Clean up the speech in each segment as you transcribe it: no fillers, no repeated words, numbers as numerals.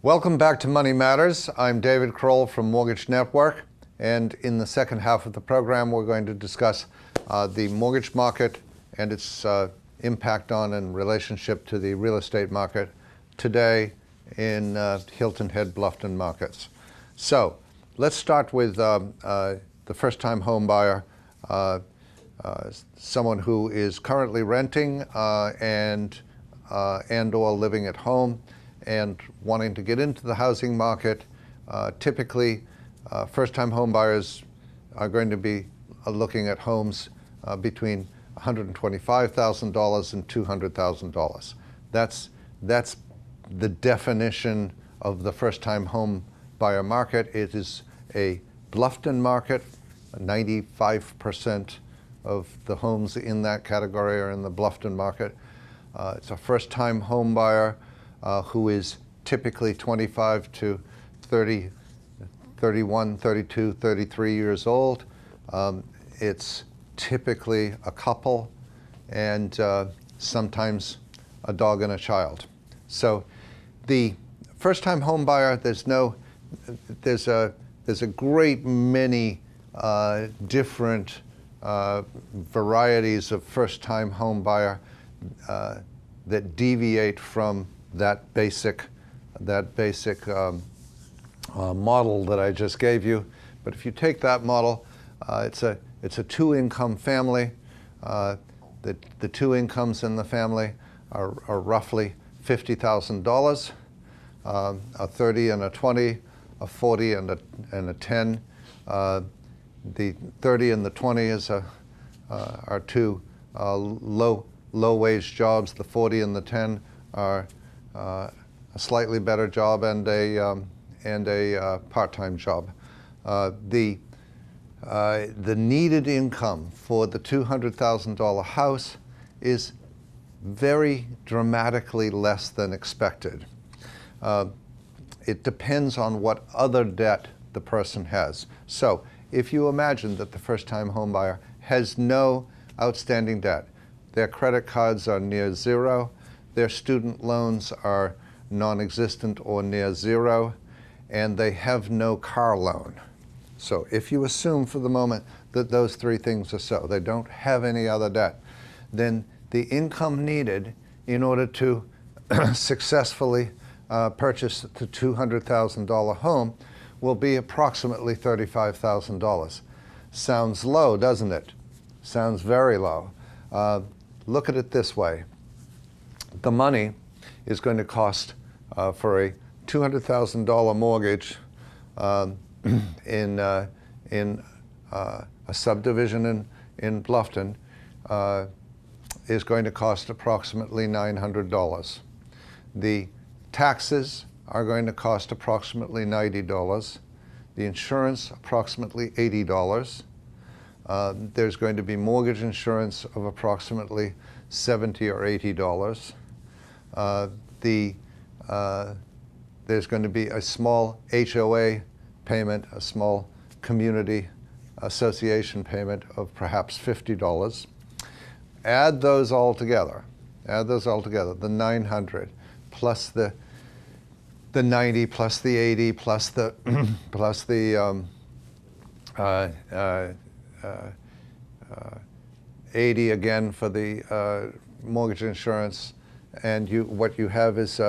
Welcome back to Money Matters. I'm DCrowell from Mortgage Network, and in the second half of the program we're going to discuss the mortgage market and its impact on and relationship to the real estate market today in Hilton Head, Bluffton markets. So let's start with the first-time home buyer, someone who is currently renting and or living at home and wanting to get into the housing market. Typically, first-time home buyers are going to be looking at homes between $125,000 and $200,000. That's the definition of the first-time home buyer market. It is a Bluffton market. 95% of the homes in that category are in the Bluffton market. It's a first-time home buyer who is typically 25 to 30, 31, 32, 33 years old. It's typically a couple and sometimes a dog and a child. So the first-time home buyer, there's a great many different varieties of first-time home buyer that deviate from that basic model that I just gave you. But if you take that model, it's a two-income family. The two incomes in the family are roughly $50,000, a 30 and a 20, a 40 and a 10. The 30 and the 20 are two low-wage jobs. The 40 and the 10 are a slightly better job and a part-time job. The needed income for the $200,000 house is very dramatically less than expected. It depends on what other debt the person has. So if you imagine that the first-time home buyer has no outstanding debt, their credit cards are near zero, their student loans are non-existent or near zero, and they have no car loan. So if you assume for the moment that those three things are so, they don't have any other debt, then the income needed in order to successfully purchase the $200,000 home will be approximately $35,000. Sounds low, doesn't it? Sounds very low. Look at it this way. The money is going to cost for a $200,000 mortgage in a subdivision in Bluffton is going to cost approximately $900. The taxes are going to cost approximately $90. The insurance, approximately $80. There's going to be mortgage insurance of approximately $70 or $80. There's going to be a small HOA payment, a small community association payment of perhaps $50. Add those all together. The 900 plus the 90 plus the 80 plus the plus the 80 again for the mortgage insurance, and what you have is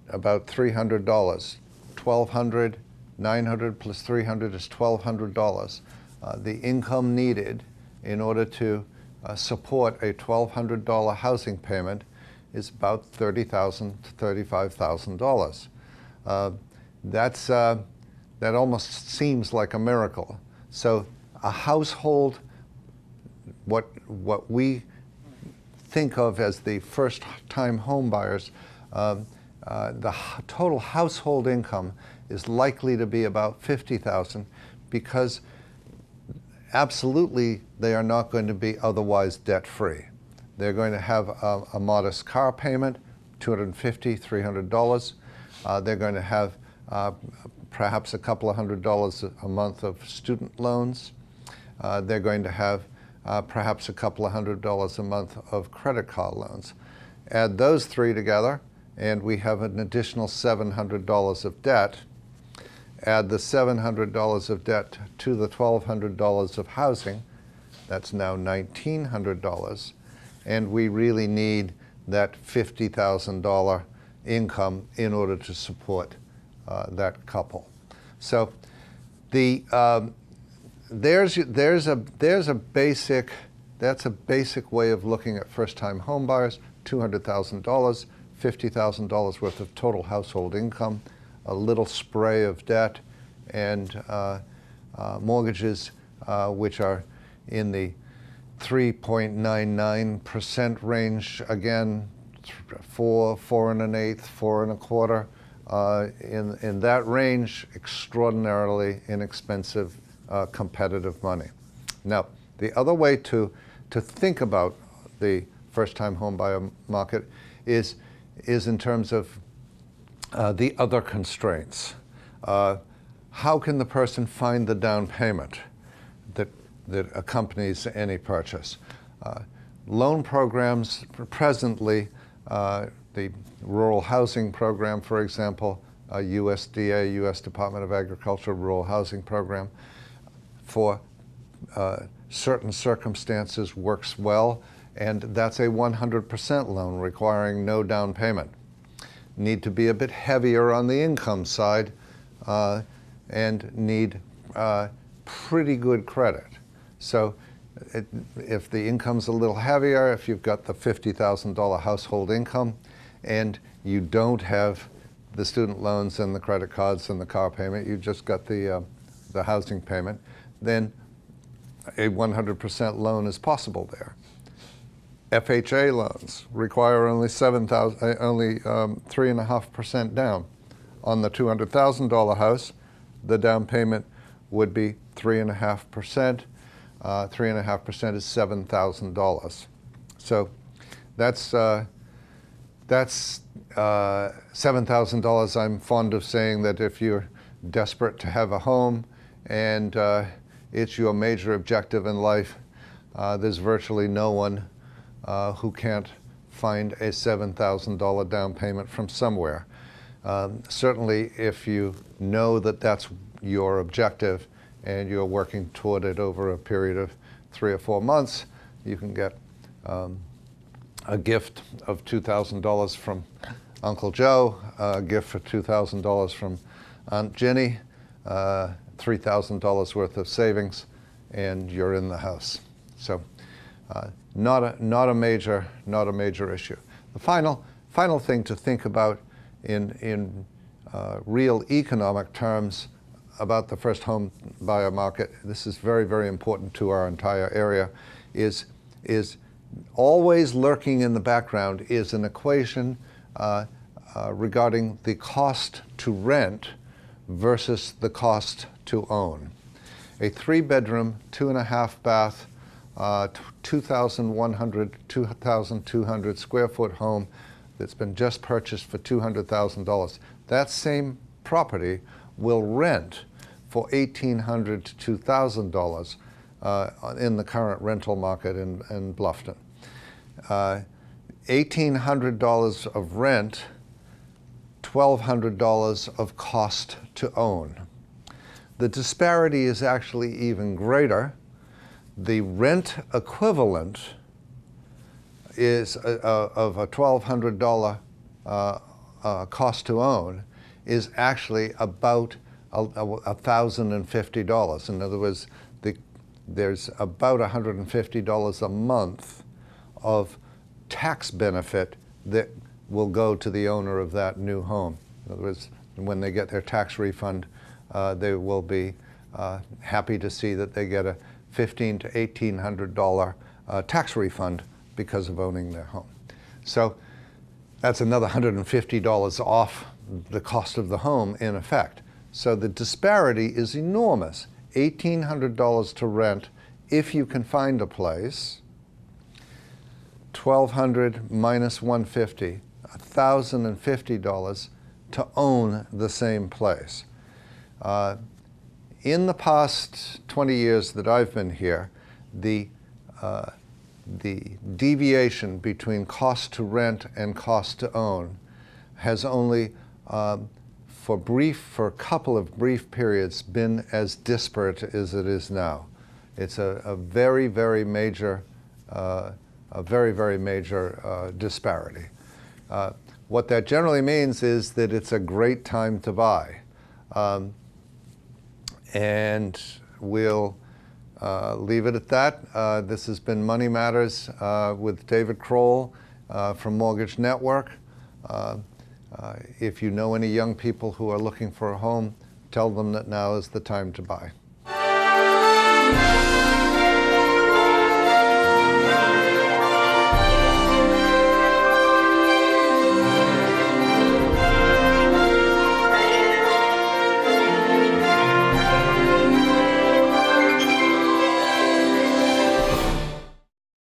about $300. $1,200, 900 plus 300 is $1,200. The income needed in order to support a $1,200 housing payment is about $30,000 to $35,000. That almost seems like a miracle. So a household, what we think of as the first-time home buyers, the total household income is likely to be about $50,000 because absolutely they are not going to be otherwise debt-free. They're going to have a modest car payment, $250, $300. They're going to have perhaps a couple of $100 a month of student loans. They're going to have perhaps a couple of $100 a month of credit card loans. Add those three together and we have an additional $700 of debt. Add the $700 of debt to the $1,200 of housing, that's now $1,900, and we really need that $50,000 income in order to support that couple. So that's a basic way of looking at first-time home buyers. $200,000, $50,000 worth of total household income, a little spray of debt, and mortgages which are in the 3.99% range, again, 4, 4 1/8, 4 1/4. In that range, extraordinarily inexpensive, competitive money. Now, the other way to think about the first-time home buyer market is in terms of the other constraints. How can the person find the down payment that accompanies any purchase? Loan programs presently, the Rural Housing Program, for example, USDA, U.S. Department of Agriculture Rural Housing Program, for certain circumstances works well, and that's a 100% loan requiring no down payment. Need to be a bit heavier on the income side and need pretty good credit. So if the income's a little heavier, if you've got the $50,000 household income and you don't have the student loans and the credit cards and the car payment, you've just got the housing payment, then a 100% loan is possible there. FHA loans require only 3.5% down. On the $200,000 house, the down payment would be 3.5%. 3.5% is $7,000. So that's $7,000. I'm fond of saying that if you're desperate to have a home and it's your major objective in life, there's virtually no one who can't find a $7,000 down payment from somewhere. Certainly if you know that that's your objective and you're working toward it over a period of 3 or 4 months, you can get a gift of $2,000 from Uncle Joe, a gift for $2,000 from Aunt Ginny, $3,000 worth of savings, and you're in the house. So not a major issue. The final thing to think about in real economic terms about the first home buyer market, this is very, very important to our entire area, is always lurking in the background is an equation regarding the cost to rent versus the cost to own. A 3-bedroom, 2.5 bath, 2,200 square foot home that's been just purchased for $200,000. That same property will rent for $1,800 to $2,000 in the current rental market in Bluffton. $1,800 of rent, $1,200 of cost to own. The disparity is actually even greater. The rent equivalent is of a $1,200 cost to own is actually about $1,050. In other words, there's about $150 a month of tax benefit that will go to the owner of that new home. In other words, when they get their tax refund, they will be happy to see that they get a $1,500 to $1,800 tax refund because of owning their home. So that's another $150 off the cost of the home in effect. So the disparity is enormous. $1,800 to rent if you can find a place, $1,200 minus $150, $1,050 to own the same place. In the past 20 years that I've been here, the deviation between cost to rent and cost to own has only for a couple of brief periods been as disparate as it is now. It's a very, very major disparity. What that generally means is that it's a great time to buy. And we'll leave it at that. This has been Money Matters with DCrowell from Mortgage Network. If you know any young people who are looking for a home, tell them that now is the time to buy.